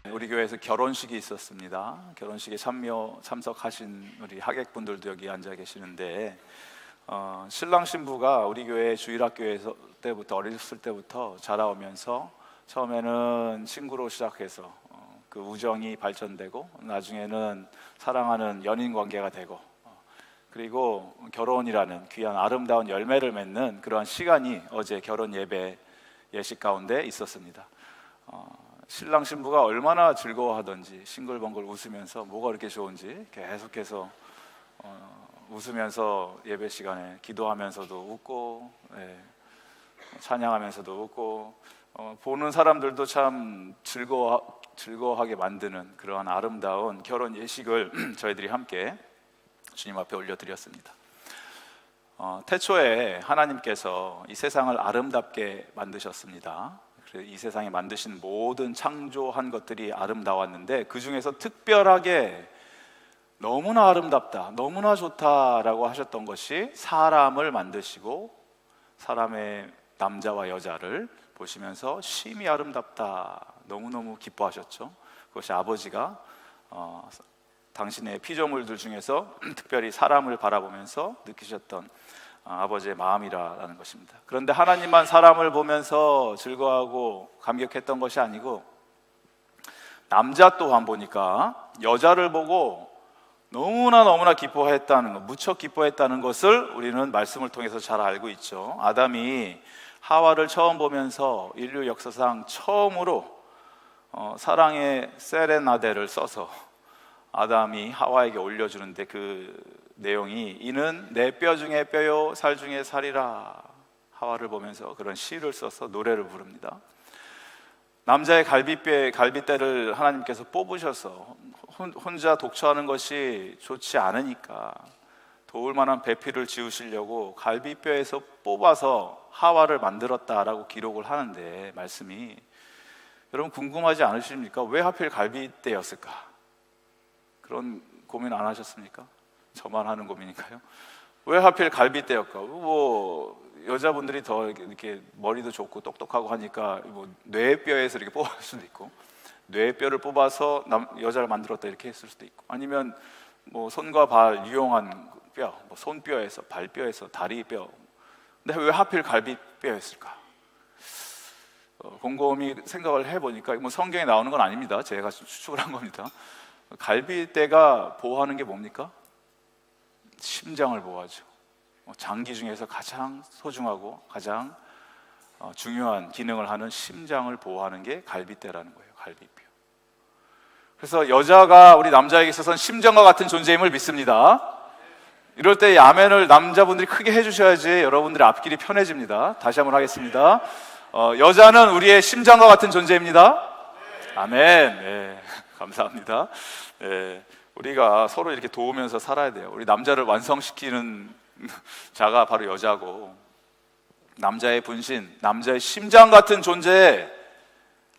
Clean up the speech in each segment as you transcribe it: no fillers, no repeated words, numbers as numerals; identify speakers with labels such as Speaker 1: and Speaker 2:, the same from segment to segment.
Speaker 1: 우리 교회에서 결혼식이 있었습니다. 결혼식에 참석하신 우리 하객분들도 여기 앉아 계시는데 신랑 신부가 우리 교회 주일학교에서 어렸을 때부터 자라오면서 처음에는 친구로 시작해서 그 우정이 발전되고 나중에는 사랑하는 연인 관계가 되고 그리고 결혼이라는 귀한 아름다운 열매를 맺는 그러한 시간이 어제 결혼 예배 예식 가운데 있었습니다. 신랑 신부가 얼마나 즐거워하던지 싱글벙글 웃으면서 뭐가 그렇게 좋은지 계속해서 웃으면서 예배 시간에 기도하면서도 웃고 찬양하면서도 웃고 보는 사람들도 참 즐거워하게 만드는 그러한 아름다운 결혼 예식을 저희들이 함께 주님 앞에 올려드렸습니다. 태초에 하나님께서 이 세상을 아름답게 만드셨습니다. 이 세상에 만드신 모든 창조한 것들이 아름다웠는데 그 중에서 특별하게 너무나 아름답다, 너무나 좋다라고 하셨던 것이 사람을 만드시고 사람의 남자와 여자를 보시면서 심히 아름답다, 너무너무 기뻐하셨죠. 그것이 아버지가 당신의 피조물들 중에서 특별히 사람을 바라보면서 느끼셨던 아버지의 마음이라는 것입니다. 그런데 하나님만 사람을 보면서 즐거워하고 감격했던 것이 아니고 남자 또한 보니까 여자를 보고 너무나 기뻐했다는 것, 무척 기뻐했다는 것을 우리는 말씀을 통해서 잘 알고 있죠. 아담이 하와를 처음 보면서 인류 역사상 처음으로 사랑의 세레나데를 써서 아담이 하와에게 올려주는데 그 내용이 이는 내 뼈 중에 뼈요 살 중에 살이라, 하와를 보면서 그런 시를 써서 노래를 부릅니다. 남자의 갈빗대를 하나님께서 뽑으셔서 혼자 독처하는 것이 좋지 않으니까 도울 만한 배필을 지으시려고 갈빗뼈에서 뽑아서 하와를 만들었다라고 기록을 하는데, 말씀이 여러분 궁금하지 않으십니까? 왜 하필 갈빗대였을까? 그런 고민 안 하셨습니까? 저만 하는 고민인가요? 왜 하필 갈빗대였까? 뭐 여자분들이 더 이렇게 머리도 좋고 똑똑하고 하니까 뭐 뇌뼈에서 이렇게 뽑을 수도 있고, 뇌뼈를 뽑아서 여자를 만들었다 이렇게 했을 수도 있고, 아니면 뭐 손과 발 유용한 뼈, 뭐 손뼈에서, 발뼈에서, 다리뼈. 근데 왜 하필 갈빗뼈였을까? 곰곰이 생각을 해보니까 뭐 성경에 나오는 건 아닙니다. 제가 추측을 한 겁니다. 갈빗대가 보호하는 게 뭡니까? 심장을 보호하죠. 장기 중에서 가장 소중하고 가장 중요한 기능을 하는 심장을 보호하는 게 갈빗대라는 거예요. 갈빗뼈. 그래서 여자가 우리 남자에게 있어서는 심장과 같은 존재임을 믿습니다. 이럴 때 아멘을 남자분들이 크게 해주셔야지 여러분들의 앞길이 편해집니다. 다시 한번 하겠습니다. 여자는 우리의 심장과 같은 존재입니다. 아멘. 네, 감사합니다. 네, 우리가 서로 이렇게 도우면서 살아야 돼요. 우리 남자를 완성시키는 자가 바로 여자고, 남자의 분신, 남자의 심장 같은 존재의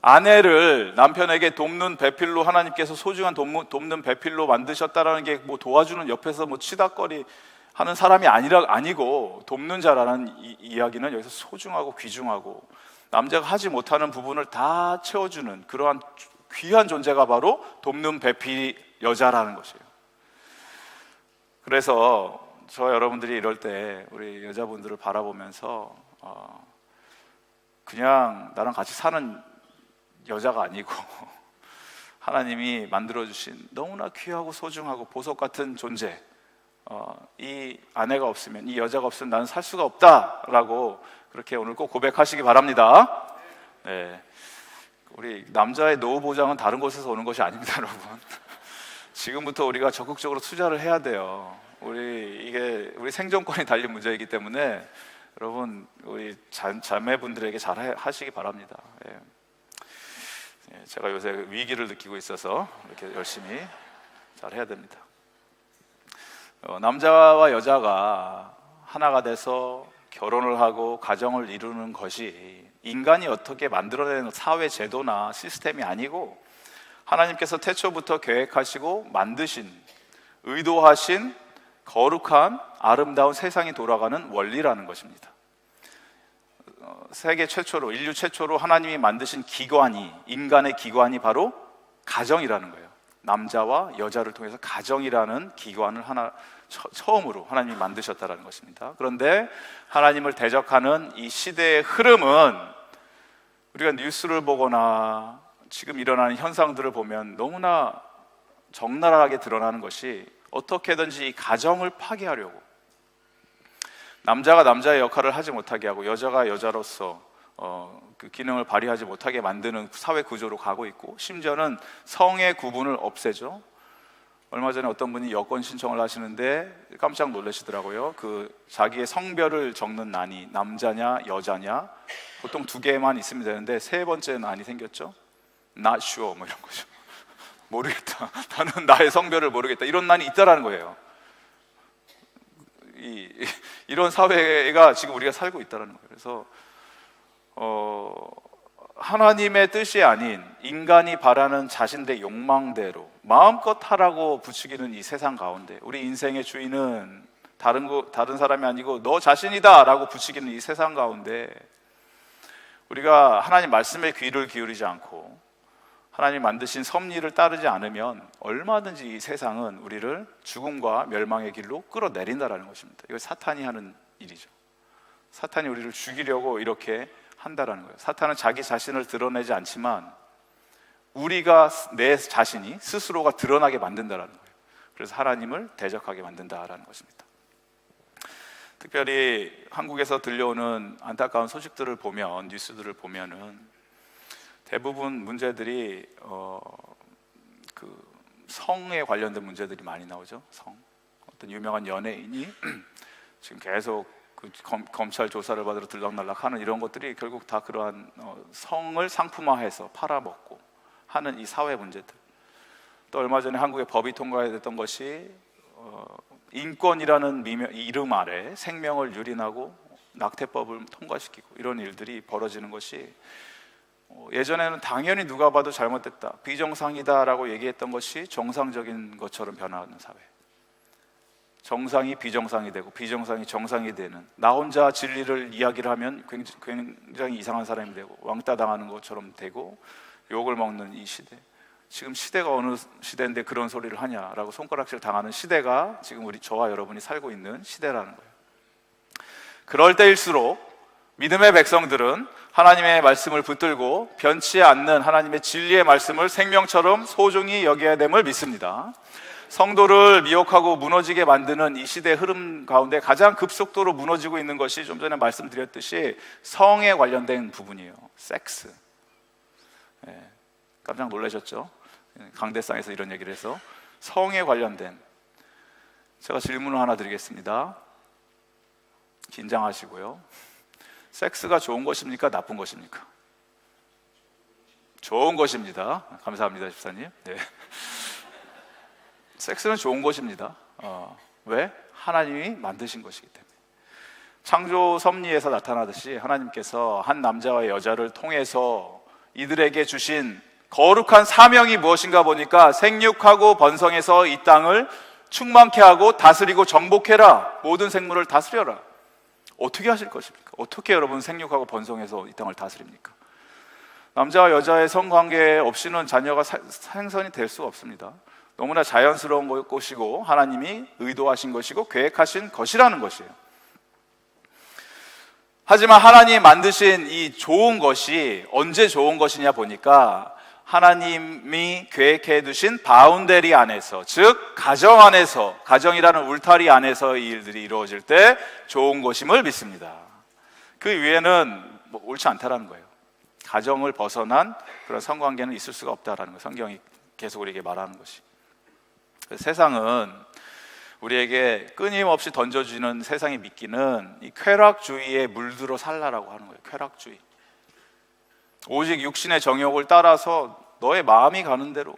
Speaker 1: 아내를 남편에게 돕는 배필로, 하나님께서 소중한 돕는 배필로 만드셨다라는 게 뭐 도와주는, 옆에서 뭐 치닥거리 하는 사람이 아니고 돕는 자라는 이야기는 여기서 소중하고 귀중하고 남자가 하지 못하는 부분을 다 채워주는 그러한 귀한 존재가 바로 돕는 배필 여자라는 것이에요. 그래서 저 여러분들이 이럴 때 우리 여자분들을 바라보면서 그냥 나랑 같이 사는 여자가 아니고 하나님이 만들어주신 너무나 귀하고 소중하고 보석 같은 존재, 이 아내가 없으면, 이 여자가 없으면 나는 살 수가 없다라고 그렇게 오늘 꼭 고백하시기 바랍니다. 네. 우리 남자의 노후 보장은 다른 곳에서 오는 것이 아닙니다, 여러분. 지금부터 우리가 적극적으로 투자를 해야 돼요. 이게 우리 생존권이 달린 문제이기 때문에 여러분 우리 자매분들에게 잘 하시기 바랍니다. 예. 제가 요새 위기를 느끼고 있어서 이렇게 열심히 잘 해야 됩니다. 남자와 여자가 하나가 돼서 결혼을 하고 가정을 이루는 것이 인간이 어떻게 만들어내는 사회 제도나 시스템이 아니고 하나님께서 태초부터 계획하시고 만드신, 의도하신 거룩한 아름다운 세상이 돌아가는 원리라는 것입니다. 세계 최초로, 인류 최초로 하나님이 만드신 기관이, 인간의 기관이 바로 가정이라는 거예요. 남자와 여자를 통해서 가정이라는 기관을 처음으로 하나님이 만드셨다는 것입니다. 그런데 하나님을 대적하는 이 시대의 흐름은 우리가 뉴스를 보거나 지금 일어나는 현상들을 보면 너무나 적나라하게 드러나는 것이, 어떻게든지 이 가정을 파괴하려고, 남자가 남자의 역할을 하지 못하게 하고 여자가 여자로서 그 기능을 발휘하지 못하게 만드는 사회 구조로 가고 있고, 심지어는 성의 구분을 없애죠. 얼마 전에 어떤 분이 여권 신청을 하시는데 깜짝 놀라시더라고요. 그 자기의 성별을 적는 난이 남자냐 여자냐, 보통 두 개만 있으면 되는데 세 번째 난이 생겼죠. Not sure 뭐 이런 거죠. 모르겠다. 나는 나의 성별을 모르겠다. 이런 난이 있다라는 거예요. 이런 사회가 지금 우리가 살고 있다라는 거예요. 그래서 하나님의 뜻이 아닌 인간이 바라는 자신의 욕망대로 마음껏 하라고 부추기는 이 세상 가운데, 우리 인생의 주인은 다른 사람이 아니고 너 자신이다 라고 부추기는 이 세상 가운데, 우리가 하나님 말씀에 귀를 기울이지 않고 하나님 만드신 섭리를 따르지 않으면 얼마든지 이 세상은 우리를 죽음과 멸망의 길로 끌어내린다라는 것입니다. 이거 사탄이 하는 일이죠. 사탄이 우리를 죽이려고 이렇게 한다라는 거예요. 사탄은 자기 자신을 드러내지 않지만 우리가 내 자신이 스스로가 드러나게 만든다라는 거예요. 그래서 하나님을 대적하게 만든다라는 것입니다. 특별히 한국에서 들려오는 안타까운 소식들을 보면, 뉴스들을 보면은 대부분 문제들이 그 성에 관련된 문제들이 많이 나오죠. 어떤 유명한 연예인이 지금 계속 그 검찰 조사를 받으러 들락날락하는 이런 것들이 결국 다 그러한 성을 상품화해서 팔아먹고 하는 이 사회 문제들. 또 얼마 전에 한국의 법이 통과됐던 것이 인권이라는 이름 아래 생명을 유린하고 낙태법을 통과시키고 이런 일들이 벌어지는 것이, 예전에는 당연히 누가 봐도 잘못됐다, 비정상이다라고 얘기했던 것이 정상적인 것처럼 변화하는 사회. 정상이 비정상이 되고 비정상이 정상이 되는, 나 혼자 진리를 이야기를 하면 굉장히 이상한 사람이 되고 왕따 당하는 것처럼 되고 욕을 먹는 이 시대. 지금 시대가 어느 시대인데 그런 소리를 하냐라고 손가락질 당하는 시대가 지금 저와 여러분이 살고 있는 시대라는 거예요. 그럴 때일수록 믿음의 백성들은 하나님의 말씀을 붙들고 변치 않는 하나님의 진리의 말씀을 생명처럼 소중히 여겨야 됨을 믿습니다. 성도를 미혹하고 무너지게 만드는 이 시대의 흐름 가운데 가장 급속도로 무너지고 있는 것이 좀 전에 말씀드렸듯이 성에 관련된 부분이에요. 섹스. 깜짝 놀라셨죠? 강대상에서 이런 얘기를 해서 성에 관련된, 제가 질문을 하나 드리겠습니다. 긴장하시고요. 섹스가 좋은 것입니까? 나쁜 것입니까? 좋은 것입니다. 감사합니다, 집사님. 네. 섹스는 좋은 것입니다. 왜? 하나님이 만드신 것이기 때문에. 창조 섭리에서 나타나듯이 하나님께서 한 남자와 여자를 통해서 이들에게 주신 거룩한 사명이 무엇인가 보니까 생육하고 번성해서 이 땅을 충만케 하고 다스리고 정복해라. 모든 생물을 다스려라. 어떻게 하실 것입니까? 어떻게 여러분 생육하고 번성해서 이 땅을 다스립니까? 남자와 여자의 성관계 없이는 자녀가 생선이 될 수가 없습니다. 너무나 자연스러운 것이고 하나님이 의도하신 것이고 계획하신 것이라는 것이에요. 하지만 하나님이 만드신 이 좋은 것이 언제 좋은 것이냐 보니까 하나님이 계획해 두신 바운데리 안에서, 즉 가정 안에서, 가정이라는 울타리 안에서 이 일들이 이루어질 때 좋은 것임을 믿습니다. 그 위에는 옳지 않다라는 거예요. 가정을 벗어난 그런 성관계는 있을 수가 없다라는 거예요. 성경이 계속 우리에게 말하는 것이. 세상은 우리에게 끊임없이 던져주는 세상의 미끼는 이 쾌락주의에 물들어 살라라고 하는 거예요. 쾌락주의. 오직 육신의 정욕을 따라서 너의 마음이 가는 대로,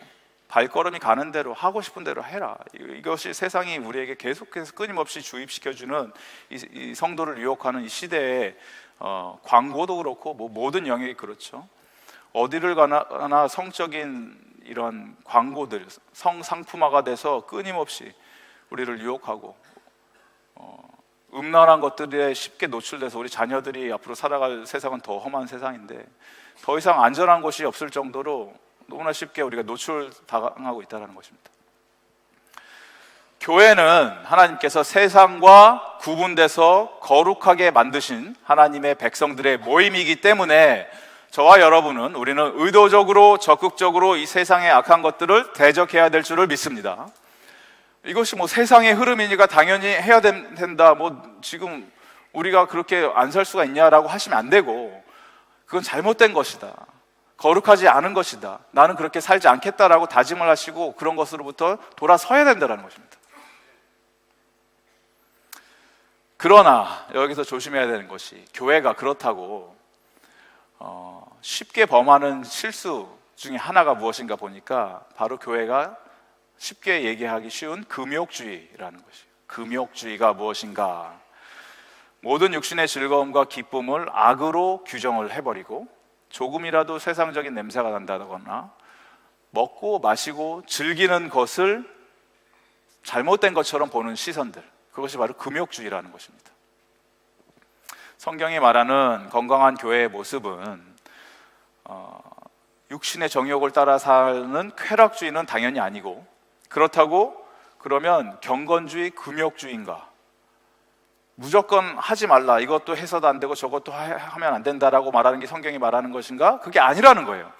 Speaker 1: 발걸음이 가는 대로, 하고 싶은 대로 해라. 이것이 세상이 우리에게 계속해서 끊임없이 주입시켜주는 이 성도를 유혹하는 이 시대의 광고도 그렇고 모든 영역이 그렇죠. 어디를 가나 성적인 이런 광고들, 성상품화가 돼서 끊임없이 우리를 유혹하고 음란한 것들에 쉽게 노출돼서 우리 자녀들이 앞으로 살아갈 세상은 더 험한 세상인데 더 이상 안전한 곳이 없을 정도로 너무나 쉽게 우리가 노출당하고 있다는 것입니다. 교회는 하나님께서 세상과 구분돼서 거룩하게 만드신 하나님의 백성들의 모임이기 때문에 저와 여러분은, 우리는 의도적으로 적극적으로 이 세상의 악한 것들을 대적해야 될 줄을 믿습니다. 이것이 뭐 세상의 흐름이니까 당연히 해야 된다, 뭐 지금 우리가 그렇게 안 살 수가 있냐라고 하시면 안 되고, 그건 잘못된 것이다, 거룩하지 않은 것이다, 나는 그렇게 살지 않겠다라고 다짐을 하시고 그런 것으로부터 돌아서야 된다는 것입니다. 그러나 여기서 조심해야 되는 것이, 교회가 그렇다고 쉽게 범하는 실수 중에 하나가 무엇인가 보니까 바로 교회가 쉽게 얘기하기 쉬운 금욕주의라는 것이에요. 금욕주의가 무엇인가? 모든 육신의 즐거움과 기쁨을 악으로 규정을 해버리고, 조금이라도 세상적인 냄새가 난다거나 먹고 마시고 즐기는 것을 잘못된 것처럼 보는 시선들, 그것이 바로 금욕주의라는 것입니다. 성경이 말하는 건강한 교회의 모습은 육신의 정욕을 따라 사는 쾌락주의는 당연히 아니고, 그렇다고 그러면 경건주의, 금욕주의인가? 무조건 하지 말라, 이것도 해서도 안 되고 저것도 하면 안 된다라고 말하는 게 성경이 말하는 것인가? 그게 아니라는 거예요.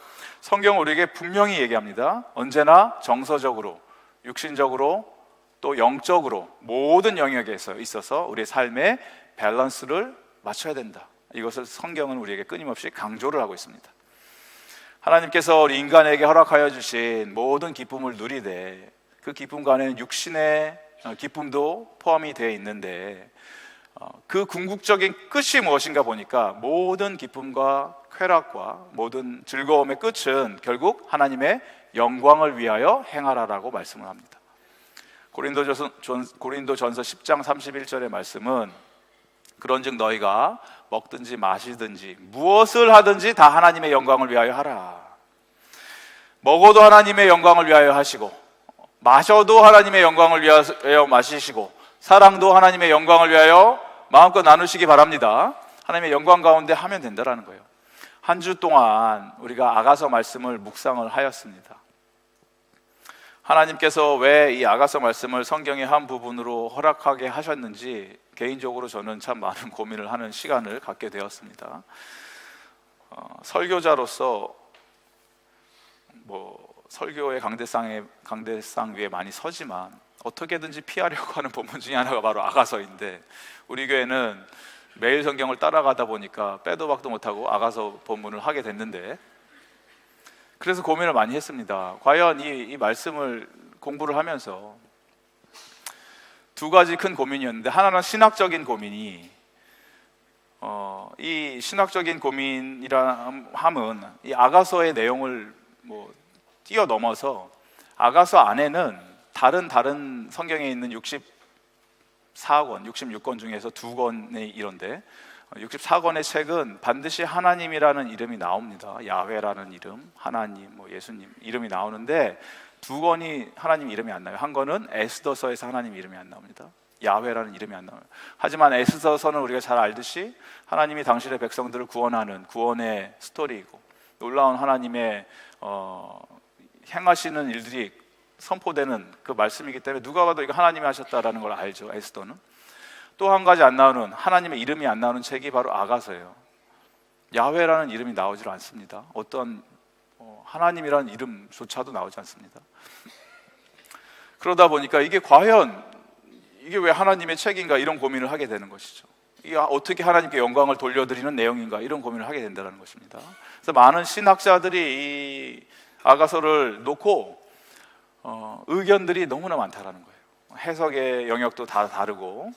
Speaker 1: 성경은 우리에게 분명히 얘기합니다. 언제나 정서적으로, 육신적으로, 또 영적으로 모든 영역에 있어서 우리의 삶의 밸런스를 맞춰야 된다. 이것을 성경은 우리에게 끊임없이 강조를 하고 있습니다. 하나님께서 우리 인간에게 허락하여 주신 모든 기쁨을 누리되 그 기쁨 안에는 육신의 기쁨도 포함이 되어 있는데, 그 궁극적인 끝이 무엇인가 보니까 모든 기쁨과 쾌락과 모든 즐거움의 끝은 결국 하나님의 영광을 위하여 행하라라고 말씀을 합니다. 고린도전서 10장 31절의 말씀은, 그런즉 너희가 먹든지 마시든지 무엇을 하든지 다 하나님의 영광을 위하여 하라. 먹어도 하나님의 영광을 위하여 하시고, 마셔도 하나님의 영광을 위하여 마시시고, 사랑도 하나님의 영광을 위하여 마음껏 나누시기 바랍니다. 하나님의 영광 가운데 하면 된다라는 거예요. 한 주 동안 우리가 아가서 말씀을 묵상을 하였습니다. 하나님께서 왜 이 아가서 말씀을 성경의 한 부분으로 허락하게 하셨는지 개인적으로 저는 참 많은 고민을 하는 시간을 갖게 되었습니다. 설교자로서 설교의 강대상 위에 많이 서지만 어떻게든지 피하려고 하는 본문 중에 하나가 바로 아가서인데, 우리 교회는 매일 성경을 따라가다 보니까 빼도 박도 못하고 아가서 본문을 하게 됐는데, 그래서 고민을 많이 했습니다. 과연 이 말씀을 공부를 하면서 두 가지 큰 고민이었는데, 하나는 신학적인 고민이, 이 신학적인 고민이라 함은 이 아가서의 내용을 뛰어넘어서 아가서 안에는 다른 성경에 있는 64권, 66권 중에서 2권의 이런데, 64권의 책은 반드시 하나님이라는 이름이 나옵니다. 야훼라는 이름, 하나님, 예수님 이름이 나오는데, 2권이 하나님 이름이 안 나와요. 한 권은 에스더서에서 하나님 이름이 안 나옵니다. 야훼라는 이름이 안 나와요. 하지만 에스더서는 우리가 잘 알듯이 하나님이 당신의 백성들을 구원하는 구원의 스토리이고, 놀라운 하나님의 행하시는 일들이 선포되는 그 말씀이기 때문에 누가 봐도 이거 하나님이 하셨다라는 걸 알죠. 에스더는. 또 한 가지 안 나오는, 하나님의 이름이 안 나오는 책이 바로 아가서예요. 야훼라는 이름이 나오질 않습니다. 어떤 하나님이라는 이름조차도 나오지 않습니다. 그러다 보니까 이게 과연 이게 왜 하나님의 책인가, 이런 고민을 하게 되는 것이죠. 이게 어떻게 하나님께 영광을 돌려드리는 내용인가, 이런 고민을 하게 된다는 것입니다. 그래서 많은 신학자들이 이 아가서를 놓고 의견들이 너무나 많다라는 거예요. 해석의 영역도 다 다르고,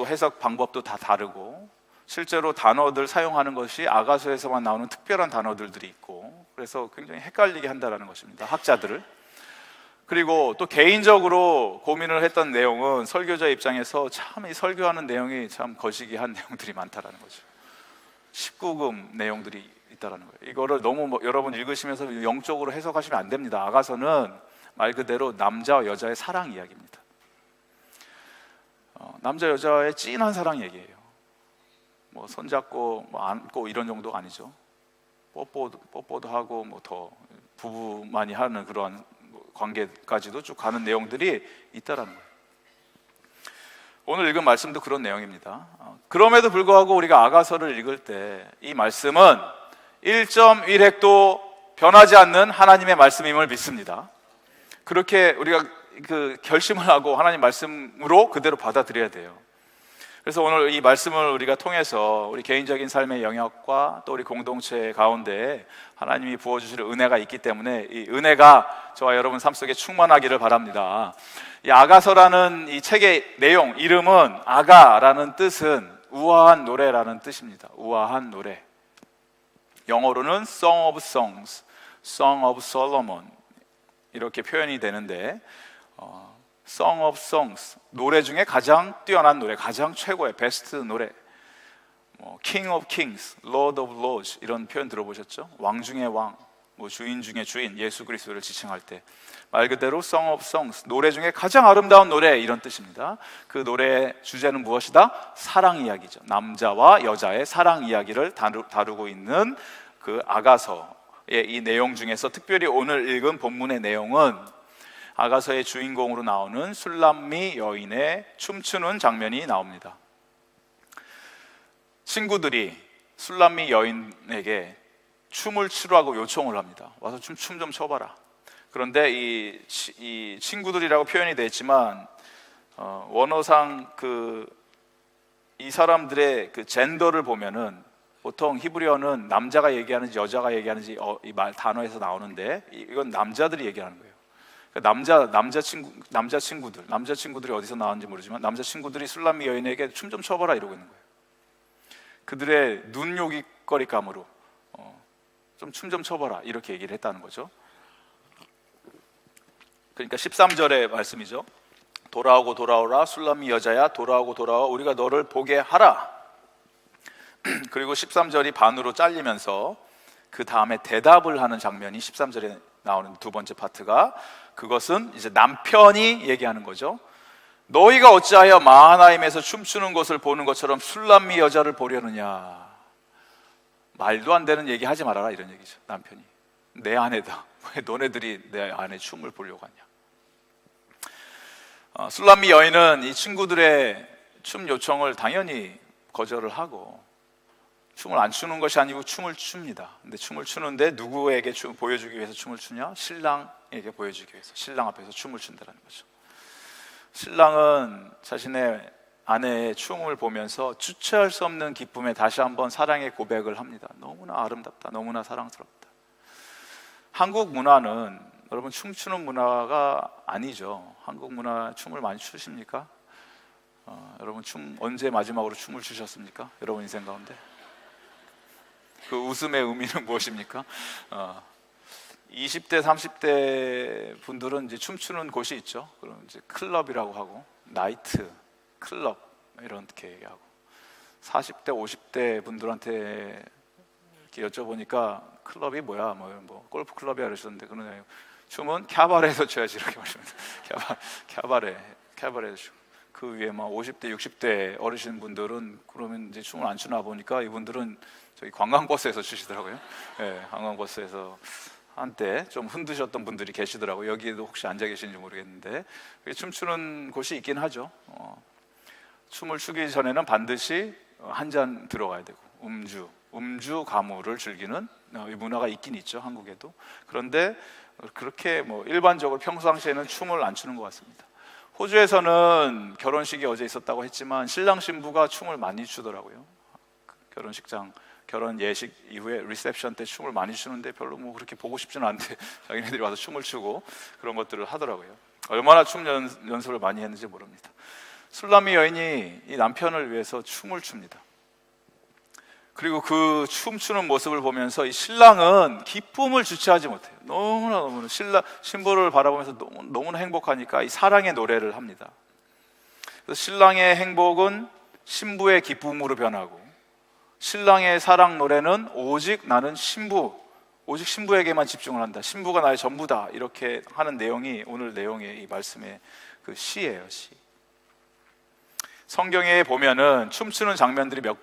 Speaker 1: 해석 방법도 다 다르고, 실제로 단어들 사용하는 것이 아가서에서만 나오는 특별한 단어들이 있고, 그래서 굉장히 헷갈리게 한다는 것입니다, 학자들을. 그리고 또 개인적으로 고민을 했던 내용은, 설교자 입장에서 참 이 설교하는 내용이 참 거시기한 내용들이 많다라는 거죠. 19금 내용들이 있다라는 거예요. 이거를 너무 여러분 읽으시면서 영적으로 해석하시면 안 됩니다. 아가서는 말 그대로 남자와 여자의 사랑 이야기입니다. 남자 여자의 찐한 사랑 얘기예요. 손잡고 안고 이런 정도가 아니죠. 뽀뽀도 하고 더 부부만이 하는 그러한 관계까지도 쭉 가는 내용들이 있다라는 거예요. 오늘 읽은 말씀도 그런 내용입니다. 그럼에도 불구하고 우리가 아가서를 읽을 때 이 말씀은 1.1획도 변하지 않는 하나님의 말씀임을 믿습니다. 그렇게 우리가 그 결심을 하고 하나님 말씀으로 그대로 받아들여야 돼요. 그래서 오늘 이 말씀을 우리가 통해서 우리 개인적인 삶의 영역과 또 우리 공동체 가운데 하나님이 부어주실 은혜가 있기 때문에 이 은혜가 저와 여러분 삶 속에 충만하기를 바랍니다. 이 아가서라는 이 책의 내용, 이름은 아가라는 뜻은 우아한 노래라는 뜻입니다. 우아한 노래. 영어로는 Song of Songs, Song of Solomon 이렇게 표현이 되는데 Song of Songs, 노래 중에 가장 뛰어난 노래, 가장 최고의 베스트 노래. King of Kings, Lord of Lords 이런 표현 들어보셨죠? 왕 중의 왕, 주인 중의 주인, 예수 그리스도를 지칭할 때 말 그대로 Song of Songs, 노래 중에 가장 아름다운 노래 이런 뜻입니다. 그 노래의 주제는 무엇이다? 사랑 이야기죠. 남자와 여자의 사랑 이야기를 다루고 있는 그 아가서의 이 내용 중에서 특별히 오늘 읽은 본문의 내용은 아가서의 주인공으로 나오는 술람미 여인의 춤추는 장면이 나옵니다. 친구들이 술람미 여인에게 춤을 추라고 요청을 합니다. 와서 춤 좀 춰봐라. 그런데 이 친구들이라고 표현이 되어 있지만 원어상 이 사람들의 그 젠더를 보면은 보통 히브리어는 남자가 얘기하는지 여자가 얘기하는지 이 말 단어에서 나오는데 이건 남자들이 얘기하는 거예요. 남자 친구들이 어디서 나왔는지 모르지만 남자 친구들이 술람미 여인에게 춤 좀 춰봐라 이러고 있는 거예요. 그들의 눈요깃거리감으로 좀 춤 좀 춰봐라 이렇게 얘기를 했다는 거죠. 그러니까 13절의 말씀이죠. 돌아오고 돌아오라 술람미 여자야 돌아오고 돌아와 우리가 너를 보게 하라. 그리고 13절이 반으로 잘리면서 그 다음에 대답을 하는 장면이 13절에 나오는 두 번째 파트가, 그것은 이제 남편이 얘기하는 거죠. 너희가 어찌하여 마하나임에서 춤추는 것을 보는 것처럼 술람미 여자를 보려느냐. 말도 안 되는 얘기 하지 말아라 이런 얘기죠. 남편이 내 아내다, 왜 너네들이 내 아내 춤을 보려고 하냐. 술람미 여인은 이 친구들의 춤 요청을 당연히 거절을 하고 춤을 안 추는 것이 아니고 춤을 춥니다. 근데 춤을 추는데 누구에게 보여주기 위해서 춤을 추냐? 신랑에게 보여주기 위해서, 신랑 앞에서 춤을 춘다는 거죠. 신랑은 자신의 아내의 춤을 보면서 주체할 수 없는 기쁨에 다시 한번 사랑의 고백을 합니다. 너무나 아름답다, 너무나 사랑스럽다. 한국 문화는 여러분 춤추는 문화가 아니죠. 한국 문화 춤을 많이 추십니까? 여러분 언제 마지막으로 춤을 추셨습니까? 여러분 인생 가운데 그 웃음의 의미는 무엇입니까? 20대, 30대 분들은 이제 춤추는 곳이 있죠. 그럼 이제 클럽이라고 하고, 나이트, 클럽 이렇게 얘기하고, 40대, 50대 분들한테 이렇게 여쭤보니까 클럽이 뭐야? 뭐 골프 클럽이야 그러셨는데 그러네요. 춤은 캬바레에서 춰야지 이렇게 말씀합니다. 캬바레에서 추고. 그 위에 막 50대, 60대 어르신 분들은 그러면 이제 춤을 안 추나 보니까 이분들은 저기 관광버스에서 추시더라고요. 네, 관광버스에서 한때 좀 흔드셨던 분들이 계시더라고요. 여기에도 혹시 앉아 계신지 모르겠는데 춤추는 곳이 있긴 하죠. 춤을 추기 전에는 반드시 한 잔 들어가야 되고 음주 가무를 즐기는 이 문화가 있긴 있죠, 한국에도. 그런데 그렇게 일반적으로 평상시에는 춤을 안 추는 것 같습니다. 호주에서는 결혼식이 어제 있었다고 했지만 신랑 신부가 춤을 많이 추더라고요. 결혼 예식 이후에 리셉션 때 춤을 많이 추는데 별로 그렇게 보고 싶지는 않은데 자기네들이 와서 춤을 추고 그런 것들을 하더라고요. 얼마나 춤 연습을 많이 했는지 모릅니다. 술람미 여인이 이 남편을 위해서 춤을 춥니다. 그리고 그 춤추는 모습을 보면서 이 신랑은 기쁨을 주체하지 못해요. 너무나 신부를 바라보면서 너무나 행복하니까 이 사랑의 노래를 합니다. 그래서 신랑의 행복은 신부의 기쁨으로 변하고, 신랑의 사랑 노래는 오직 나는 오직 신부에게만 집중을 한다. 신부가 나의 전부다. 이렇게 하는 내용이 오늘 내용의 이 말씀의 그 시예요, 시. 성경에 보면은 춤추는 장면들이 몇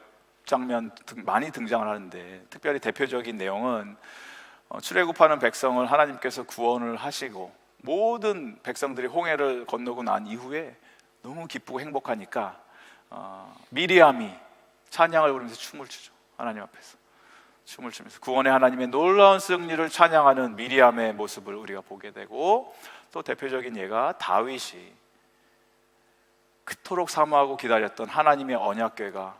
Speaker 1: 장면 많이 등장을 하는데, 특별히 대표적인 내용은 출애굽하는 백성을 하나님께서 구원을 하시고 모든 백성들이 홍해를 건너고 난 이후에 너무 기쁘고 행복하니까 미리암이 찬양을 부르면서 춤을 추죠. 하나님 앞에서 춤을 추면서 구원의 하나님의 놀라운 승리를 찬양하는 미리암의 모습을 우리가 보게 되고, 또 대표적인 예가 다윗이 그토록 사모하고 기다렸던 하나님의 언약궤가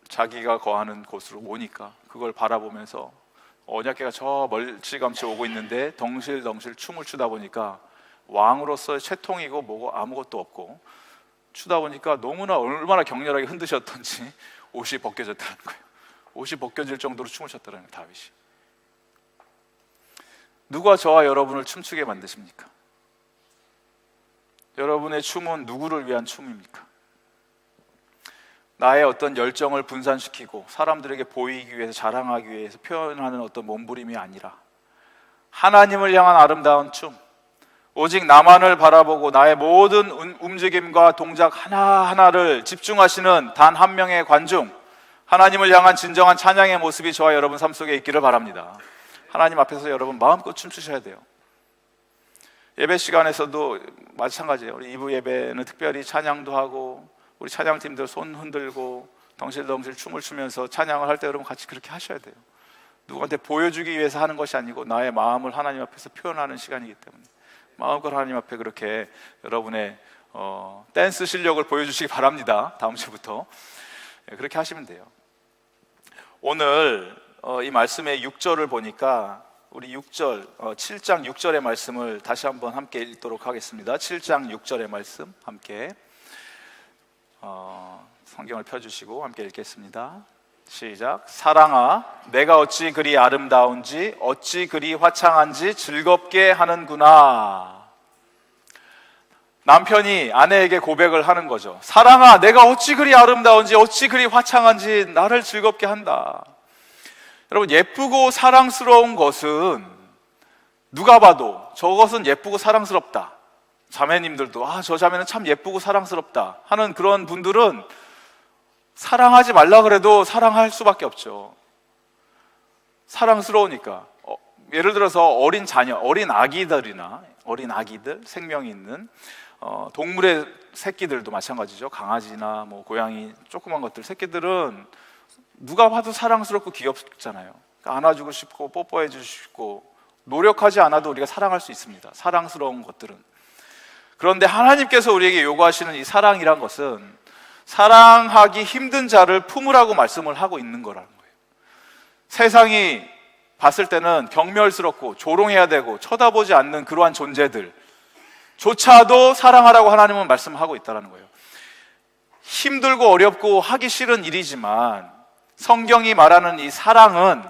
Speaker 1: 자기가 거하는 곳으로 오니까 그걸 바라보면서 언약궤가 저 멀찌감치 오고 있는데 덩실덩실 춤을 추다 보니까 왕으로서의 채통이고 뭐고 아무것도 없고 추다 보니까 너무나 얼마나 격렬하게 흔드셨던지 옷이 벗겨졌다는 거예요. 옷이 벗겨질 정도로 춤을 췄다는 거예요, 다윗이. 누가 저와 여러분을 춤추게 만드십니까? 여러분의 춤은 누구를 위한 춤입니까? 나의 어떤 열정을 분산시키고 사람들에게 보이기 위해서, 자랑하기 위해서 표현하는 어떤 몸부림이 아니라 하나님을 향한 아름다운 춤, 오직 나만을 바라보고 나의 모든 움직임과 동작 하나하나를 집중하시는 단 한 명의 관중, 하나님을 향한 진정한 찬양의 모습이 저와 여러분 삶 속에 있기를 바랍니다. 하나님 앞에서 여러분 마음껏 춤추셔야 돼요. 예배 시간에서도 마찬가지예요. 우리 2부 예배는 특별히 찬양도 하고 우리 찬양팀들 손 흔들고 덩실덩실 춤을 추면서 찬양을 할 때 여러분 같이 그렇게 하셔야 돼요. 누구한테 보여주기 위해서 하는 것이 아니고 나의 마음을 하나님 앞에서 표현하는 시간이기 때문에 마음껏 하나님 앞에 그렇게 여러분의 댄스 실력을 보여주시기 바랍니다. 다음 주부터 그렇게 하시면 돼요. 오늘 이 말씀의 6절을 보니까 우리 6절, 7장 6절의 말씀을 다시 한번 함께 읽도록 하겠습니다. 7장 6절의 말씀 함께 성경을 펴주시고 함께 읽겠습니다. 시작. 사랑아, 내가 어찌 그리 아름다운지 어찌 그리 화창한지 즐겁게 하는구나. 남편이 아내에게 고백을 하는 거죠. 사랑아, 내가 어찌 그리 아름다운지 어찌 그리 화창한지 나를 즐겁게 한다. 여러분, 예쁘고 사랑스러운 것은 누가 봐도 저것은 예쁘고 사랑스럽다. 자매님들도 저 자매는 참 예쁘고 사랑스럽다 하는 그런 분들은 사랑하지 말라 그래도 사랑할 수밖에 없죠. 사랑스러우니까. 예를 들어서 어린 자녀, 어린 아기들, 생명이 있는 동물의 새끼들도 마찬가지죠. 강아지나 뭐 고양이, 조그만 것들, 새끼들은 누가 봐도 사랑스럽고 귀엽잖아요. 안아주고 싶고 뽀뽀해주고 싶고 노력하지 않아도 우리가 사랑할 수 있습니다. 사랑스러운 것들은. 그런데 하나님께서 우리에게 요구하시는 이 사랑이란 것은 사랑하기 힘든 자를 품으라고 말씀을 하고 있는 거라는 거예요. 세상이 봤을 때는 경멸스럽고 조롱해야 되고 쳐다보지 않는 그러한 존재들 조차도 사랑하라고 하나님은 말씀하고 있다는 거예요. 힘들고 어렵고 하기 싫은 일이지만 성경이 말하는 이 사랑은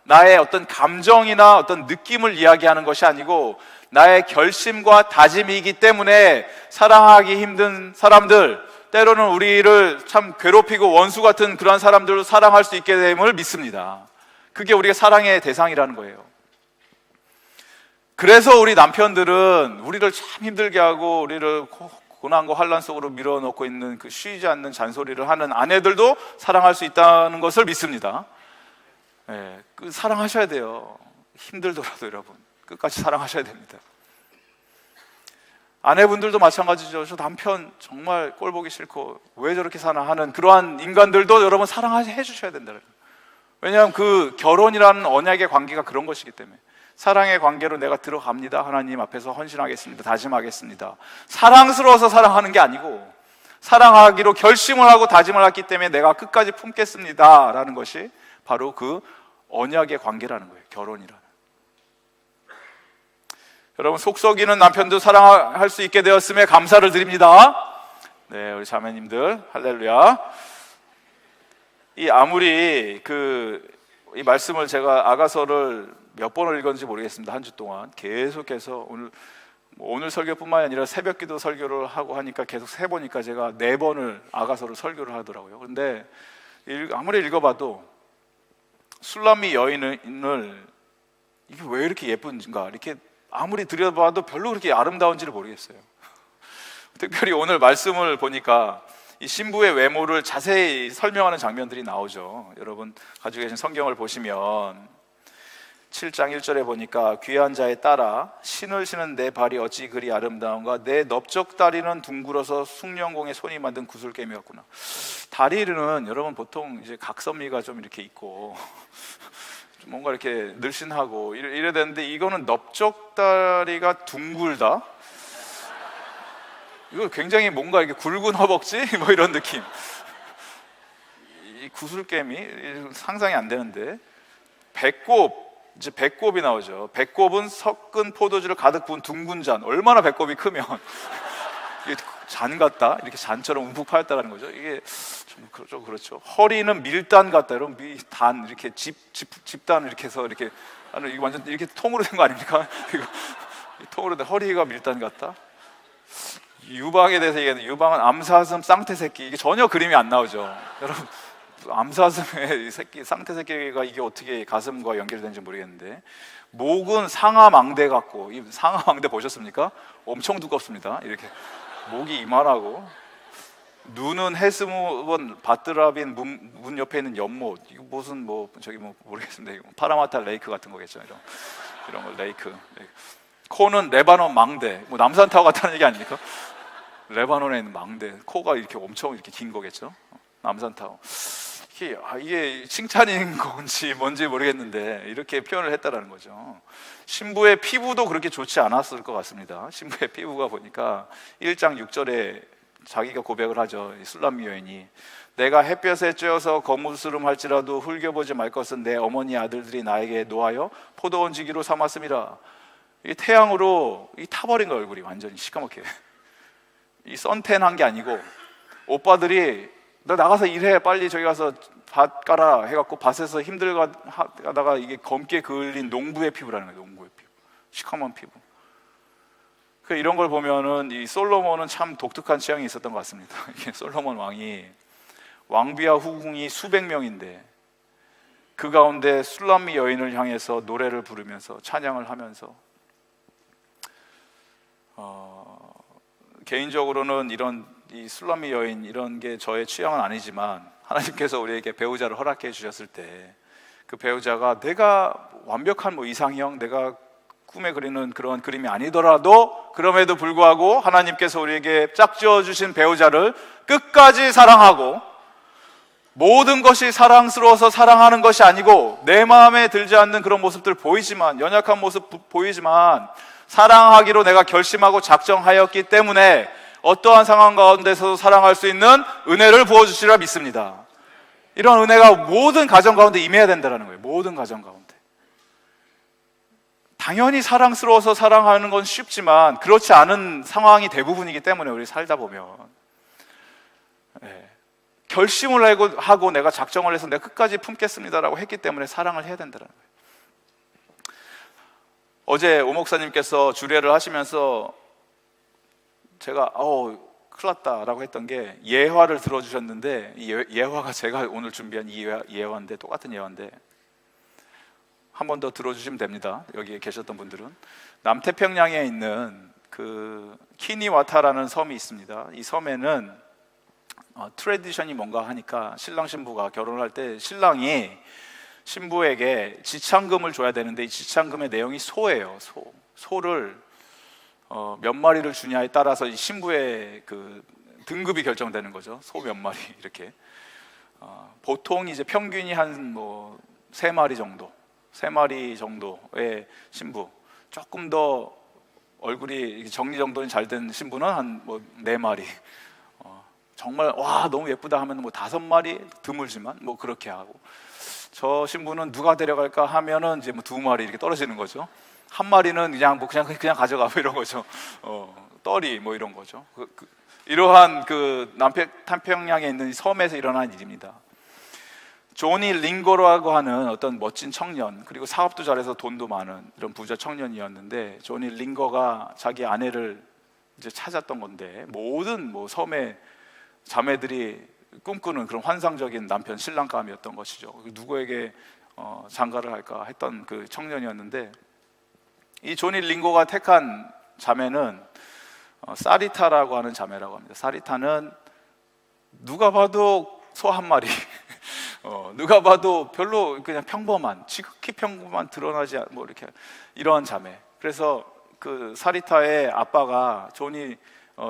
Speaker 1: 나의 어떤 감정이나 어떤 느낌을 이야기하는 것이 아니고 나의 결심과 다짐이기 때문에 사랑하기 힘든 사람들, 때로는 우리를 참 괴롭히고 원수 같은 그런 사람들을 사랑할 수 있게 됨을 믿습니다. 그게 우리가 사랑의 대상이라는 거예요. 그래서 우리 남편들은 우리를 참 힘들게 하고 우리를 고난과 환난 속으로 밀어넣고 있는 그 쉬지 않는 잔소리를 하는 아내들도 사랑할 수 있다는 것을 믿습니다. 사랑하셔야 돼요. 힘들더라도 여러분 끝까지 사랑하셔야 됩니다. 아내분들도 마찬가지죠. 저 남편 정말 꼴 보기 싫고 왜 저렇게 사나 하는 그러한 인간들도 여러분 사랑해 주셔야 된다. 왜냐하면 그 결혼이라는 언약의 관계가 그런 것이기 때문에 사랑의 관계로 내가 들어갑니다. 하나님 앞에서 헌신하겠습니다. 다짐하겠습니다. 사랑스러워서 사랑하는 게 아니고 사랑하기로 결심을 하고 다짐을 했기 때문에 내가 끝까지 품겠습니다 라는 것이 바로 그 언약의 관계라는 거예요. 결혼이라는. 여러분, 속 썩이는 남편도 사랑할 수 있게 되었음에 감사를 드립니다. 네, 우리 자매님들 할렐루야. 아무리 이 말씀을 제가 아가서를 몇 번을 읽었는지 모르겠습니다. 한 주 동안 계속해서 오늘 설교뿐만 아니라 새벽기도 설교를 하고 하니까 계속 세보니까 제가 4번을 아가서를 설교를 하더라고요. 그런데 아무리 읽어봐도 술람미 여인을 이게 왜 이렇게 예쁜가, 이렇게 아무리 들여다봐도 별로 그렇게 아름다운지를 모르겠어요. 특별히 오늘 말씀을 보니까 이 신부의 외모를 자세히 설명하는 장면들이 나오죠. 여러분 가지고 계신 성경을 보시면 7장 1절에 보니까 귀한 자에 따라 신을 신은 내 발이 어찌 그리 아름다운가, 내 넓적 다리는 둥글어서 숭령공의 손이 만든 구슬개미 같구나. 다리는 여러분 보통 이제 각선미가 좀 이렇게 있고 뭔가 이렇게 늘씬하고 이래야 되는데, 이거는 넓적 다리가 둥글다? 이거 굉장히 뭔가 이렇게 굵은 허벅지? 뭐 이런 느낌. 이 구슬개미 상상이 안 되는데, 배꼽, 이제 배꼽이 나오죠. 배꼽은 섞은 포도주를 가득 부은 둥근 잔. 얼마나 배꼽이 크면 이게 잔 같다, 이렇게 잔처럼 움푹 파였다라는 거죠. 이게 좀 그렇죠. 허리는 밀단 같다. 여러분, 밀단, 이렇게 집단 이렇게 해서 이렇게, 이게 완전 이렇게 통으로 된 거 아닙니까? 이거 통으로 된 허리가 밀단 같다. 유방에 대해서 얘기하는데, 유방은 암사슴 쌍태 새끼. 이게 전혀 그림이 안 나오죠. 여러분, 암사슴의 새끼, 쌍태 새끼가 이게 어떻게 가슴과 연결되는지 모르겠는데, 목은 상하망대 같고, 이 상하망대 보셨습니까? 엄청 두껍습니다. 이렇게 목이 이만하고, 눈은 해스무원 바트라빈 문 옆에 있는 연못. 이거 무슨 저기 모르겠습니다. 이거 파라마타 레이크 같은 거겠죠. 이런 거 레이크. 코는 레바논 망대. 남산타워 같다는 얘기 아닙니까? 레바논에 있는 망대. 코가 이렇게 엄청 이렇게 긴 거겠죠. 남산타워. 이게 칭찬인 건지 뭔지 모르겠는데 이렇게 표현을 했다라는 거죠. 신부의 피부도 그렇게 좋지 않았을 것 같습니다. 신부의 피부가 보니까 1장 6절에 자기가 고백을 하죠. 술람미 여인이, 내가 햇볕에 쬐어서 거무스름 할지라도 흘겨보지 말 것은 내 어머니 아들들이 나에게 놓아여 포도원 지기로 삼았음이라. 이 태양으로 타버린 거, 얼굴이 완전히 시커멓게. 이 선탠한 게 아니고, 오빠들이 너 나가서 일해, 빨리 저기 가서 밭 깔아 해갖고 밭에서 힘들다가 이게 검게 그을린 농부의 피부라는 거예요. 농부의 피부, 시커먼 피부. 이런 걸 보면은 이 솔로몬은 참 독특한 취향이 있었던 것 같습니다. 이게 솔로몬 왕이 왕비와 후궁이 수백 명인데, 그 가운데 술람미 여인을 향해서 노래를 부르면서 찬양을 하면서, 개인적으로는 이 술람미 여인, 이런 게 저의 취향은 아니지만 하나님께서 우리에게 배우자를 허락해 주셨을 때, 그 배우자가 내가 완벽한 이상형, 내가 꿈에 그리는 그런 그림이 아니더라도 그럼에도 불구하고 하나님께서 우리에게 짝지어 주신 배우자를 끝까지 사랑하고, 모든 것이 사랑스러워서 사랑하는 것이 아니고 내 마음에 들지 않는 그런 모습들 보이지만, 연약한 모습 보이지만 사랑하기로 내가 결심하고 작정하였기 때문에 어떠한 상황 가운데서도 사랑할 수 있는 은혜를 부어주시리라 믿습니다. 이런 은혜가 모든 가정 가운데 임해야 된다는 거예요. 모든 가정 가운데. 당연히 사랑스러워서 사랑하는 건 쉽지만 그렇지 않은 상황이 대부분이기 때문에, 우리 살다 보면 결심을 하고 내가 작정을 해서 내가 끝까지 품겠습니다라고 했기 때문에 사랑을 해야 된다는 거예요. 어제 오 목사님께서 주례를 하시면서 제가 큰일 났다라고 했던 게, 예화를 들어주셨는데, 이 예화가 제가 오늘 준비한 이 예화인데, 똑같은 예화인데 한 번 더 들어주시면 됩니다. 여기 계셨던 분들은. 남태평양에 있는 그 키니와타라는 섬이 있습니다. 이 섬에는 트레디션이 뭔가 하니까, 신랑 신부가 결혼할 때 신랑이 신부에게 지참금을 줘야 되는데, 이 지참금의 내용이 소예요. 소를 몇 마리를 주냐에 따라서 이 신부의 그 등급이 결정되는 거죠. 소 몇 마리 이렇게. 보통 이제 평균이 한 3마리 정도, 3마리 정도의 신부, 조금 더 얼굴이 정리정돈이 잘 된 신부는 한 4마리, 정말 와 너무 예쁘다 하면 5마리, 드물지만 그렇게 하고, 저 신부는 누가 데려갈까 하면은 이제 2마리 이렇게 떨어지는 거죠. 한 마리는 그냥 가져가 이런 거죠. 떨이 이런 거죠. 이러한 그 남태평양에 있는 이 섬에서 일어난 일입니다. 조니 링거라고 하는 어떤 멋진 청년, 그리고 사업도 잘해서 돈도 많은 이런 부자 청년이었는데, 조니 링거가 자기 아내를 이제 찾았던 건데, 모든 섬의 자매들이 꿈꾸는 그런 환상적인 남편 신랑감이었던 것이죠. 누구에게 장가를 할까 했던 그 청년이었는데, 이 조니 링거가 택한 자매는 사리타라고 하는 자매라고 합니다. 사리타는 누가 봐도 소 한 마리 누가 봐도 별로 그냥 평범한, 지극히 평범한, 드러나지 뭐 이렇게 이러한 자매. 그래서 그 사리타의 아빠가 조니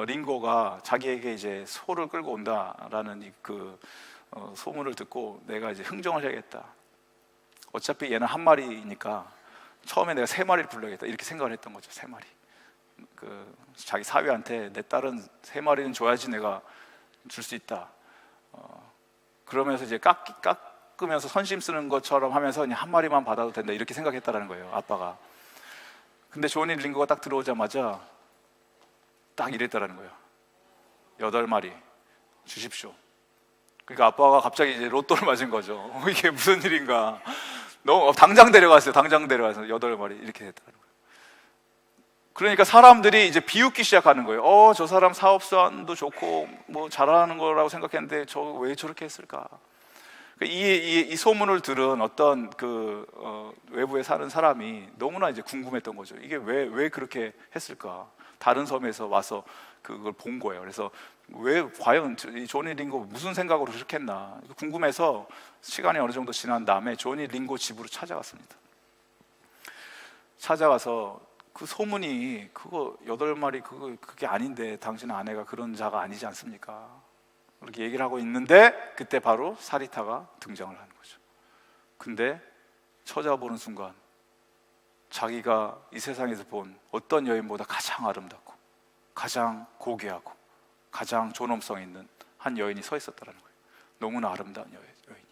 Speaker 1: 링고가 자기에게 이제 소를 끌고 온다라는 소문을 듣고 내가 이제 흥정을 해야겠다. 어차피 얘는 한 마리니까 처음에 내가 세 마리를 불러야겠다 이렇게 생각을 했던 거죠. 세 마리. 자기 사위한테 내 딸은 세 마리는 줘야지 내가 줄 수 있다. 그러면서 이제 깎으면서 선심 쓰는 것처럼 하면서 그냥 한 마리만 받아도 된다 이렇게 생각했다라는 거예요, 아빠가. 근데 조니 링고가 딱 들어오자마자 딱 이랬다라는 거예요. 8마리 주십시오. 그러니까 아빠가 갑자기 이제 로또를 맞은 거죠. 이게 무슨 일인가. 너무 당장 데려갔어요. 당장 데려가서 8마리 이렇게 됐다는 거예요. 그러니까 사람들이 이제 비웃기 시작하는 거예요. 저 사람 사업성도 좋고 뭐 잘하는 거라고 생각했는데 저 왜 저렇게 했을까? 이 소문을 들은 어떤 외부에 사는 사람이 너무나 이제 궁금했던 거죠. 이게 왜 그렇게 했을까? 다른 섬에서 와서 그걸 본 거예요. 그래서 왜 과연 이 조니 링고 무슨 생각으로 그렇게 했나 궁금해서 시간이 어느 정도 지난 다음에 조니 링고 집으로 찾아갔습니다. 찾아가서 그 소문이 그거 8마리 그게 아닌데 당신 아내가 그런 자가 아니지 않습니까? 그렇게 얘기를 하고 있는데 그때 바로 사리타가 등장을 하는 거죠. 근데 쳐다보는 순간 자기가 이 세상에서 본 어떤 여인보다 가장 아름답고 가장 고귀하고 가장 존엄성 있는 한 여인이 서 있었다는 거예요. 너무나 아름다운 여인이.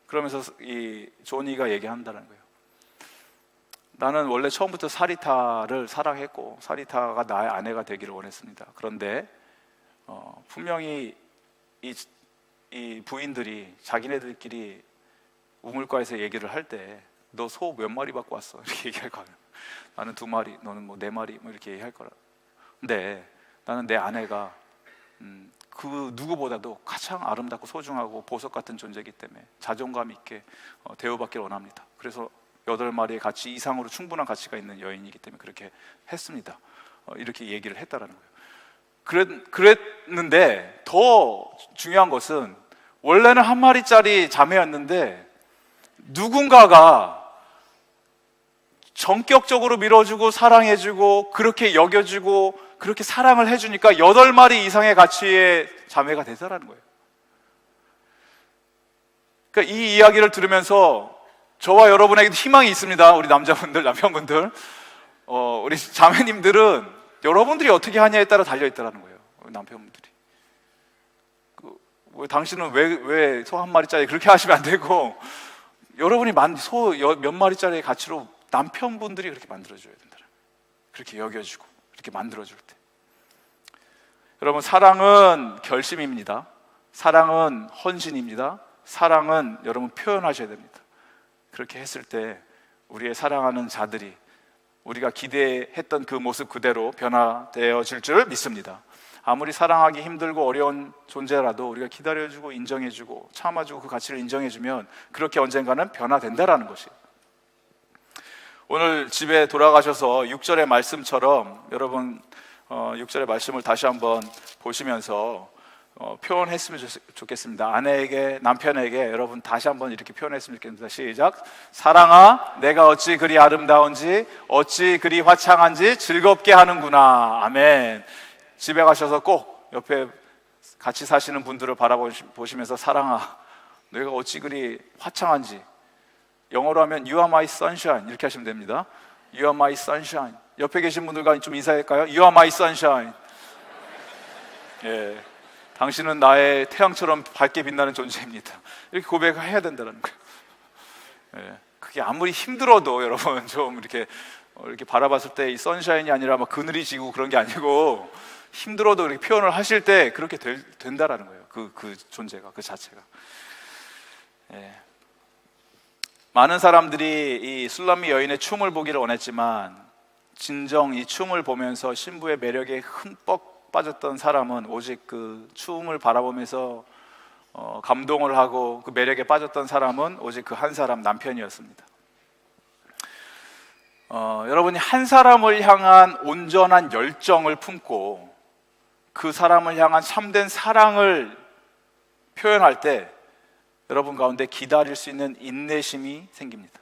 Speaker 1: 그러면서 이 조니가 얘기한다는 거예요. 나는 원래 처음부터 사리타를 사랑했고 사리타가 나의 아내가 되기를 원했습니다. 그런데 분명히 이 부인들이 자기네들끼리 우물가에서 얘기를 할 때 너 소 몇 마리 받고 왔어? 이렇게 얘기할 거야. 나는 2마리, 너는 뭐 4마리 뭐 이렇게 얘기할 거라. 근데 나는 내 아내가 그 누구보다도 가장 아름답고 소중하고 보석 같은 존재이기 때문에 자존감 있게 대우받기를 원합니다. 그래서 8마리의 가치 이상으로 충분한 가치가 있는 여인이기 때문에 그렇게 했습니다. 이렇게 얘기를 했다라는 거예요. 그랬는데 더 중요한 것은 원래는 1마리짜리 자매였는데 누군가가 전격적으로 밀어주고 사랑해주고 그렇게 여겨주고 그렇게 사랑을 해주니까 8마리 이상의 가치의 자매가 되더라는 거예요. 그러니까 이 이야기를 들으면서 저와 여러분에게도 희망이 있습니다. 우리 남자분들, 남편분들, 우리 자매님들은 여러분들이 어떻게 하냐에 따라 달려있다는 거예요. 우리 남편분들이 당신은 왜 소 1마리짜리 그렇게 하시면 안 되고 여러분이 소 몇 마리짜리의 가치로 남편분들이 그렇게 만들어줘야 된다. 그렇게 여겨주고 그렇게 만들어줄 때 여러분, 사랑은 결심입니다. 사랑은 헌신입니다. 사랑은 여러분 표현하셔야 됩니다. 그렇게 했을 때 우리의 사랑하는 자들이 우리가 기대했던 그 모습 그대로 변화되어질 줄 믿습니다. 아무리 사랑하기 힘들고 어려운 존재라도 우리가 기다려주고 인정해주고 참아주고 그 가치를 인정해주면 그렇게 언젠가는 변화된다라는 것이에요. 오늘 집에 돌아가셔서 6절의 말씀처럼 여러분 6절의 말씀을 다시 한번 보시면서 표현했으면 좋겠습니다. 아내에게, 남편에게 여러분 다시 한번 이렇게 표현했으면 좋겠습니다. 시작. 사랑아, 내가 어찌 그리 아름다운지 어찌 그리 화창한지 즐겁게 하는구나. 아멘. 집에 가셔서 꼭 옆에 같이 사시는 분들을 바라보시면서 사랑아, 내가 어찌 그리 화창한지, 영어로 하면 You are my sunshine 이렇게 하시면 됩니다. You are my sunshine. 옆에 계신 분들과 좀 인사할까요? You are my sunshine. 예, 당신은 나의 태양처럼 밝게 빛나는 존재입니다. 이렇게 고백해야 된다는 거예요. 예, 그게 아무리 힘들어도 여러분 좀 이렇게 바라봤을 때 이 선샤인이 아니라 막 그늘이 지고 그런 게 아니고 힘들어도 이렇게 표현을 하실 때 그렇게 된다라는 거예요. 그 존재가, 그 자체가. 예. 많은 사람들이 이 술람미 여인의 춤을 보기를 원했지만 진정 이 춤을 보면서 신부의 매력에 흠뻑 빠졌던 사람은 오직 그 춤을 바라보면서 감동을 하고 그 매력에 빠졌던 사람은 오직 그 한 사람, 남편이었습니다. 여러분이 한 사람을 향한 온전한 열정을 품고 그 사람을 향한 참된 사랑을 표현할 때 여러분 가운데 기다릴 수 있는 인내심이 생깁니다.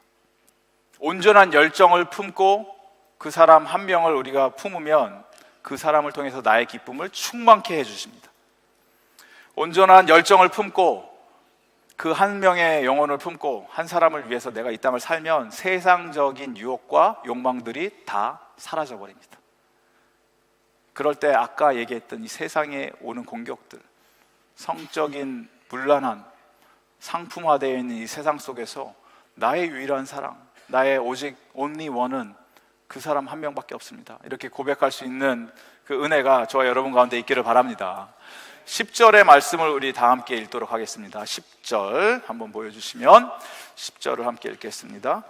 Speaker 1: 온전한 열정을 품고 그 사람 한 명을 우리가 품으면 그 사람을 통해서 나의 기쁨을 충만케 해주십니다. 온전한 열정을 품고 그 한 명의 영혼을 품고 한 사람을 위해서 내가 이 땅을 살면 세상적인 유혹과 욕망들이 다 사라져버립니다. 그럴 때 아까 얘기했던 이 세상에 오는 공격들, 성적인 문란함, 상품화되어 있는 이 세상 속에서 나의 유일한 사랑, 나의 오직 only one은 그 사람 한 명밖에 없습니다. 이렇게 고백할 수 있는 그 은혜가 저와 여러분 가운데 있기를 바랍니다. 10절의 말씀을 우리 다 함께 읽도록 하겠습니다. 10절 한번 보여주시면 10절을 함께 읽겠습니다.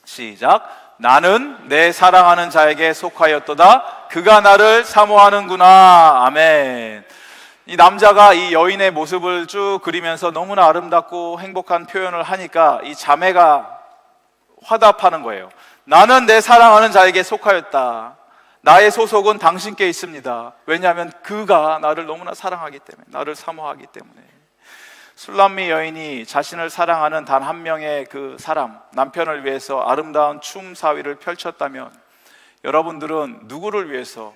Speaker 1: 시작. 나는 내 사랑하는 자에게 속하였도다. 그가 나를 사모하는구나. 아멘. 이 남자가 이 여인의 모습을 쭉 그리면서 너무나 아름답고 행복한 표현을 하니까 이 자매가 화답하는 거예요. 나는 내 사랑하는 자에게 속하였다. 나의 소속은 당신께 있습니다. 왜냐하면 그가 나를 너무나 사랑하기 때문에, 나를 사모하기 때문에. 술람미 여인이 자신을 사랑하는 단 한 명의 그 사람, 남편을 위해서 아름다운 춤 사위를 펼쳤다면 여러분들은 누구를 위해서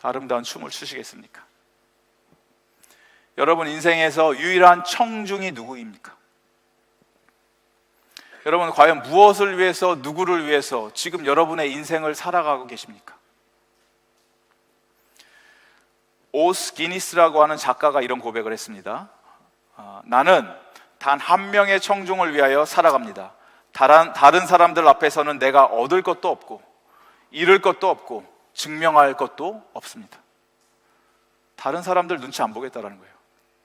Speaker 1: 아름다운 춤을 추시겠습니까? 여러분 인생에서 유일한 청중이 누구입니까? 여러분 과연 무엇을 위해서, 누구를 위해서 지금 여러분의 인생을 살아가고 계십니까? 오스 기니스라고 하는 작가가 이런 고백을 했습니다. 나는 단 한 명의 청중을 위하여 살아갑니다. 다른 사람들 앞에서는 내가 얻을 것도 없고 잃을 것도 없고 증명할 것도 없습니다. 다른 사람들 눈치 안 보겠다라는 거예요.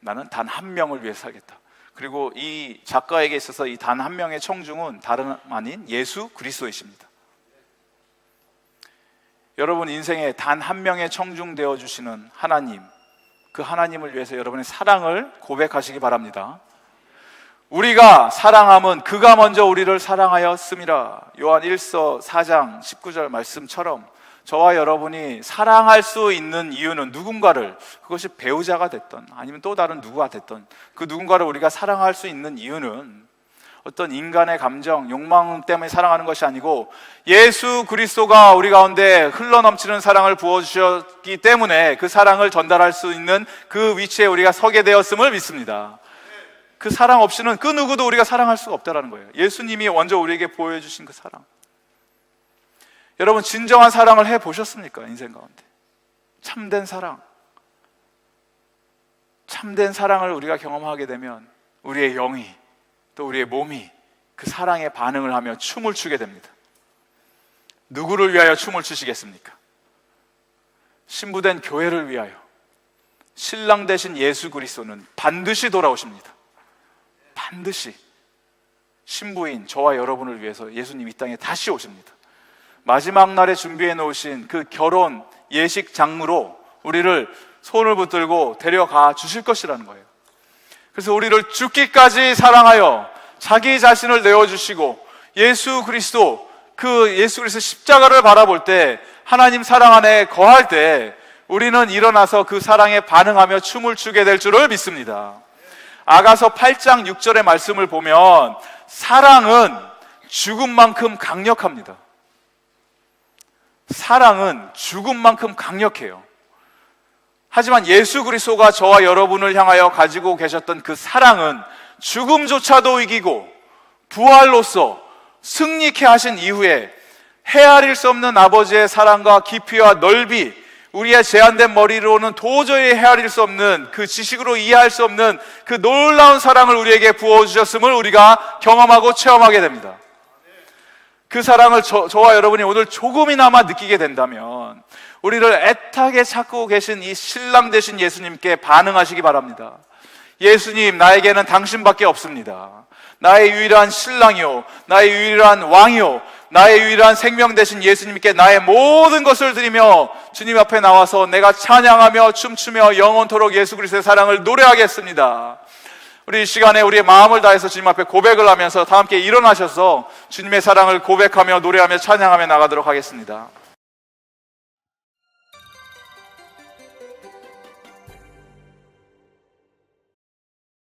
Speaker 1: 나는 단 한 명을 위해 살겠다. 그리고 이 작가에게 있어서 이 단 한 명의 청중은 다름 아닌 예수 그리스도이십니다. 여러분 인생에 단 한 명의 청중 되어주시는 하나님, 그 하나님을 위해서 여러분의 사랑을 고백하시기 바랍니다. 우리가 사랑함은 그가 먼저 우리를 사랑하였음이라. 요한 1서 4장 19절 말씀처럼 저와 여러분이 사랑할 수 있는 이유는 누군가를, 그것이 배우자가 됐던 아니면 또 다른 누구가 됐던 그 누군가를 우리가 사랑할 수 있는 이유는 어떤 인간의 감정, 욕망 때문에 사랑하는 것이 아니고 예수 그리스도가 우리 가운데 흘러넘치는 사랑을 부어주셨기 때문에 그 사랑을 전달할 수 있는 그 위치에 우리가 서게 되었음을 믿습니다. 그 사랑 없이는 그 누구도 우리가 사랑할 수가 없다는 거예요. 예수님이 먼저 우리에게 보여주신 그 사랑. 여러분 진정한 사랑을 해보셨습니까? 인생 가운데 참된 사랑, 참된 사랑을 우리가 경험하게 되면 우리의 영이 또 우리의 몸이 그 사랑에 반응을 하며 춤을 추게 됩니다. 누구를 위하여 춤을 추시겠습니까? 신부된 교회를 위하여. 신랑 되신 예수 그리스도는 반드시 돌아오십니다. 반드시 신부인 저와 여러분을 위해서 예수님 이 땅에 다시 오십니다. 마지막 날에 준비해 놓으신 그 결혼 예식 장으로 우리를 손을 붙들고 데려가 주실 것이라는 거예요. 그래서 우리를 죽기까지 사랑하여 자기 자신을 내어주시고 예수 그리스도 십자가를 바라볼 때 하나님 사랑 안에 거할 때 우리는 일어나서 그 사랑에 반응하며 춤을 추게 될 줄을 믿습니다. 아가서 8장 6절의 말씀을 보면 사랑은 죽음만큼 강력합니다. 사랑은 죽음만큼 강력해요. 하지만 예수 그리스도가 저와 여러분을 향하여 가지고 계셨던 그 사랑은 죽음조차도 이기고 부활로서 승리케 하신 이후에 헤아릴 수 없는 아버지의 사랑과 깊이와 넓이, 우리의 제한된 머리로는 도저히 헤아릴 수 없는 그 지식으로 이해할 수 없는 그 놀라운 사랑을 우리에게 부어주셨음을 우리가 경험하고 체험하게 됩니다. 그 사랑을 저와 여러분이 오늘 조금이나마 느끼게 된다면 우리를 애타게 찾고 계신 이 신랑 되신 예수님께 반응하시기 바랍니다. 예수님, 나에게는 당신밖에 없습니다. 나의 유일한 신랑이요, 나의 유일한 왕이요, 나의 유일한 생명 되신 예수님께 나의 모든 것을 드리며 주님 앞에 나와서 내가 찬양하며 춤추며 영원토록 예수 그리스도의 사랑을 노래하겠습니다. 우리 이 시간에 우리의 마음을 다해서 주님 앞에 고백을 하면서 다 함께 일어나셔서 주님의 사랑을 고백하며 노래하며 찬양하며 나가도록 하겠습니다.